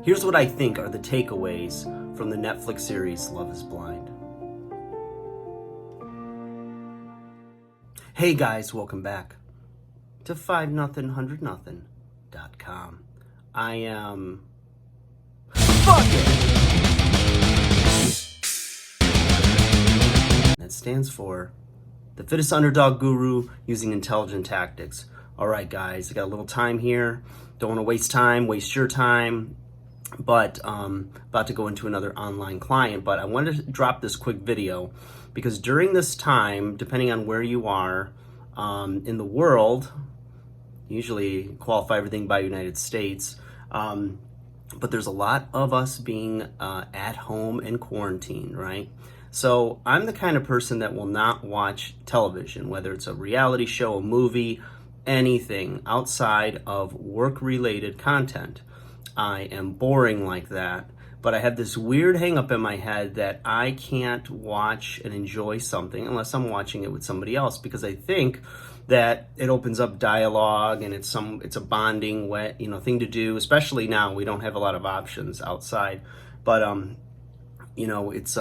Here's what I think are the takeaways from the Netflix series Love is Blind. Hey guys, welcome back to 5-0-100-0.com. I am... Fuck it! That stands for the fittest underdog guru using intelligent tactics. All right, guys, I got a little time here. Don't want to waste time, waste your time. But about to go into another online client. But I wanted to drop this quick video because during this time, depending on where you are in the world, usually qualify everything by United States, but there's a lot of us being at home and quarantined, right? So I'm the kind of person that will not watch television, whether it's a reality show, a movie, anything outside of work-related content. I am boring like that, but I have this weird hang up in my head that I can't watch and enjoy something unless I'm watching it with somebody else, because I think that it opens up dialogue and it's a bonding way, thing to do, especially now we don't have a lot of options outside, but it's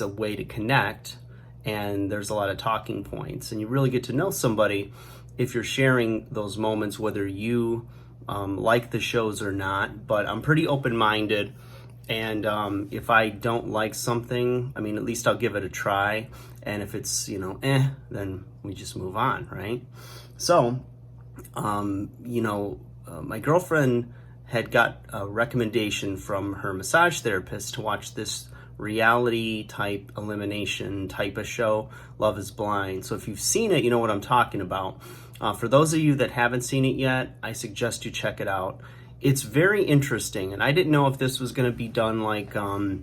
a way to connect, and there's a lot of talking points, and you really get to know somebody if you're sharing those moments, whether you like the shows or not. But I'm pretty open-minded, and if I don't like something, at least I'll give it a try, and if it's then we just move on, right? So my girlfriend had got a recommendation from her massage therapist to watch this reality type elimination type of show, Love is Blind. So if you've seen it, you know what I'm talking about. For those of you that haven't seen it yet, I suggest you check it out. It's very interesting, and I didn't know if this was going to be done like a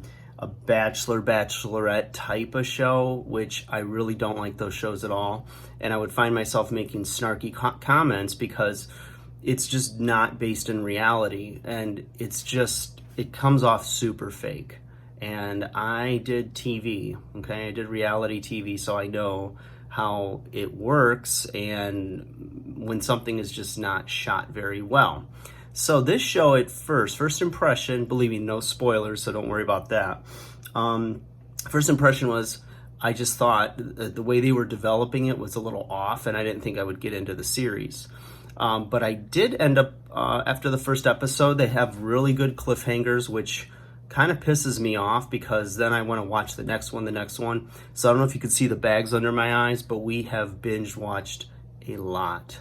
bachelorette type of show, which I really don't like those shows at all. And I would find myself making snarky comments because it's just not based in reality, and it comes off super fake. And I did TV, okay? I did reality TV, so I know how it works and when something is just not shot very well. So this show at first impression, believe me, no spoilers, so don't worry about that. First impression was, I just thought the way they were developing it was a little off, and I didn't think I would get into the series. But I did end up, after the first episode, they have really good cliffhangers, which kind of pisses me off because then I want to watch the next one. So I don't know if you could see the bags under my eyes, but we have binge watched a lot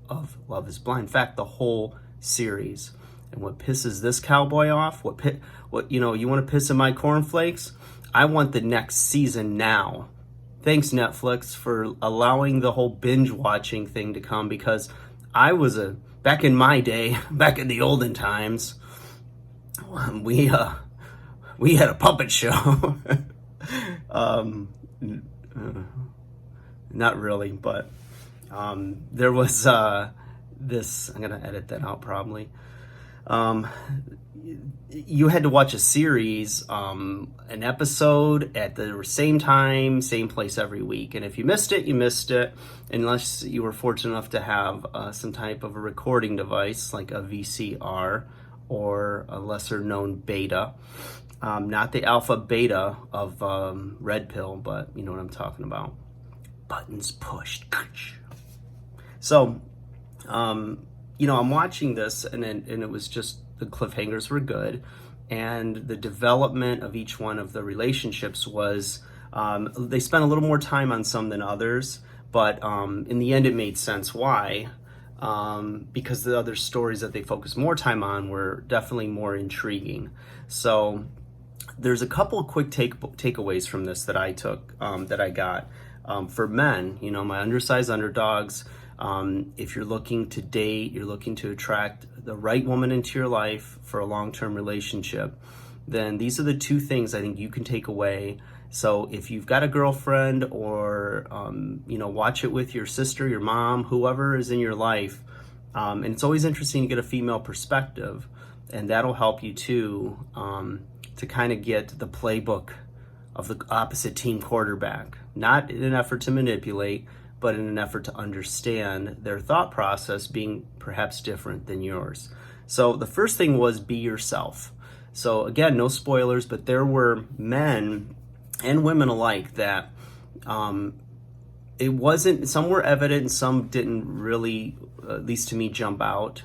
of Love is Blind. In fact, the whole series. And what pisses this cowboy off, you want to piss in my cornflakes? I want the next season now. Thanks, Netflix, for allowing the whole binge watching thing to come, because I was back in my day, back in the olden times, we had a puppet show. Not really, but there was this, I'm going to edit that out probably. You had to watch a series, an episode at the same time, same place every week. And if you missed it, you missed it, unless you were fortunate enough to have some type of a recording device like a VCR or a lesser known beta. Not the alpha beta of Red Pill, but you know what I'm talking about. Buttons pushed. So, I'm watching this, and it was just, the cliffhangers were good, and the development of each one of the relationships was, they spent a little more time on some than others, but in the end it made sense why. Because the other stories that they focused more time on were definitely more intriguing. So there's a couple of quick takeaways from this that I took, that I got. For men, my undersized underdogs, if you're looking to date, you're looking to attract the right woman into your life for a long-term relationship, then these are the two things I think you can take away. So if you've got a girlfriend, or watch it with your sister, your mom, whoever is in your life, and it's always interesting to get a female perspective, and that'll help you too, to kind of get the playbook of the opposite team quarterback, not in an effort to manipulate, but in an effort to understand their thought process being perhaps different than yours. So the first thing was be yourself. So again, no spoilers, but there were men and women alike that it wasn't, some were evident and some didn't really, at least to me, jump out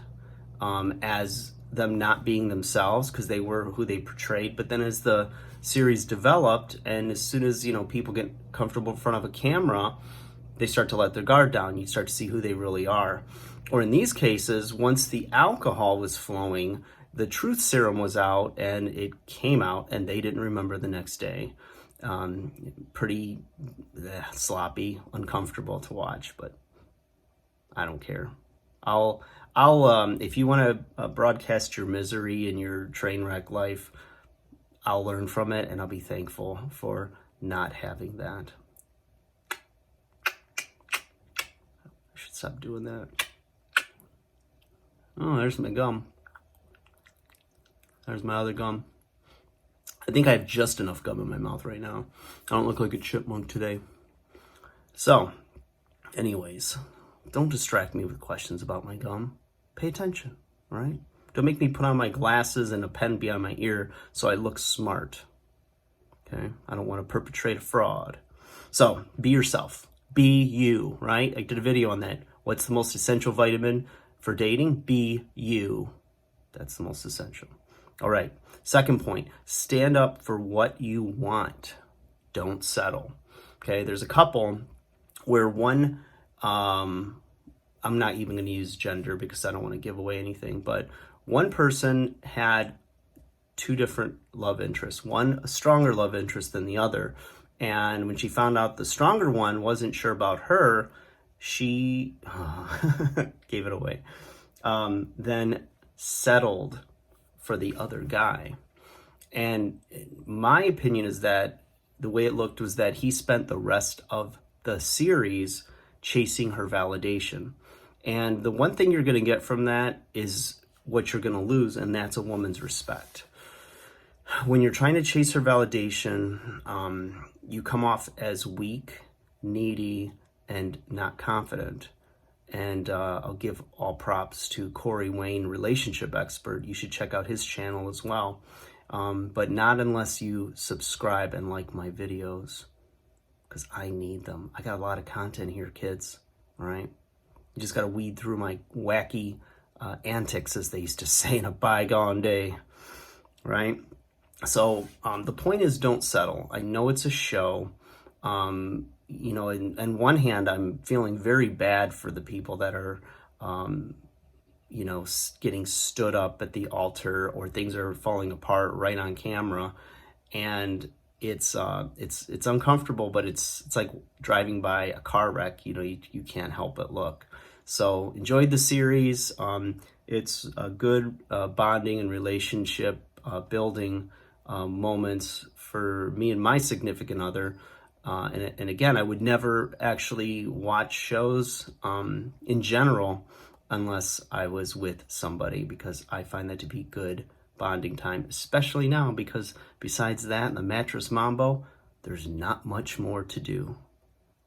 as them not being themselves, because they were who they portrayed. But then as the series developed, and as soon as, people get comfortable in front of a camera, they start to let their guard down. You start to see who they really are. Or in these cases, once the alcohol was flowing, the truth serum was out, and it came out, and they didn't remember the next day. Pretty sloppy, uncomfortable to watch, but I don't care. I'll if you want to broadcast your misery and your train wreck life, I'll learn from it, and I'll be thankful for not having that. I should stop doing that. Oh, there's my gum. There's my other gum. I think I have just enough gum in my mouth right now. I don't look like a chipmunk today. So, anyways, don't distract me with questions about my gum. Pay attention, all right? Don't make me put on my glasses and a pen behind my ear so I look smart, okay? I don't want to perpetrate a fraud. So, be yourself. Be you, right? I did a video on that. What's the most essential vitamin for dating? Be you. That's the most essential. All right. Second point, stand up for what you want. Don't settle. Okay. There's a couple where one, I'm not even going to use gender because I don't want to give away anything, but one person had two different love interests, one a stronger love interest than the other. And when she found out the stronger one wasn't sure about her, she gave it away. Then settled for the other guy. And my opinion is that the way it looked was that he spent the rest of the series chasing her validation. And the one thing you're going to get from that is what you're going to lose, and that's a woman's respect. When you're trying to chase her validation, you come off as weak, needy, and not confident. And I'll give all props to Corey Wayne, relationship expert. You should check out his channel as well. But not unless you subscribe and like my videos, because I need them. I got a lot of content here, kids. All right? You just got to weed through my wacky antics, as they used to say in a bygone day. Right? So the point is, don't settle. I know it's a show. On one hand, I'm feeling very bad for the people that are, getting stood up at the altar, or things are falling apart right on camera, and it's uncomfortable, but it's like driving by a car wreck. You can't help but look. So enjoyed the series. It's a good bonding and relationship building moments for me and my significant other. And again, I would never actually watch shows in general unless I was with somebody, because I find that to be good bonding time, especially now, because besides that and the mattress mambo, there's not much more to do.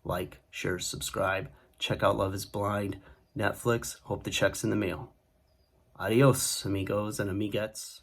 Like, share, subscribe, check out Love is Blind, Netflix. Hope the check's in the mail. Adios, amigos and amiguettes.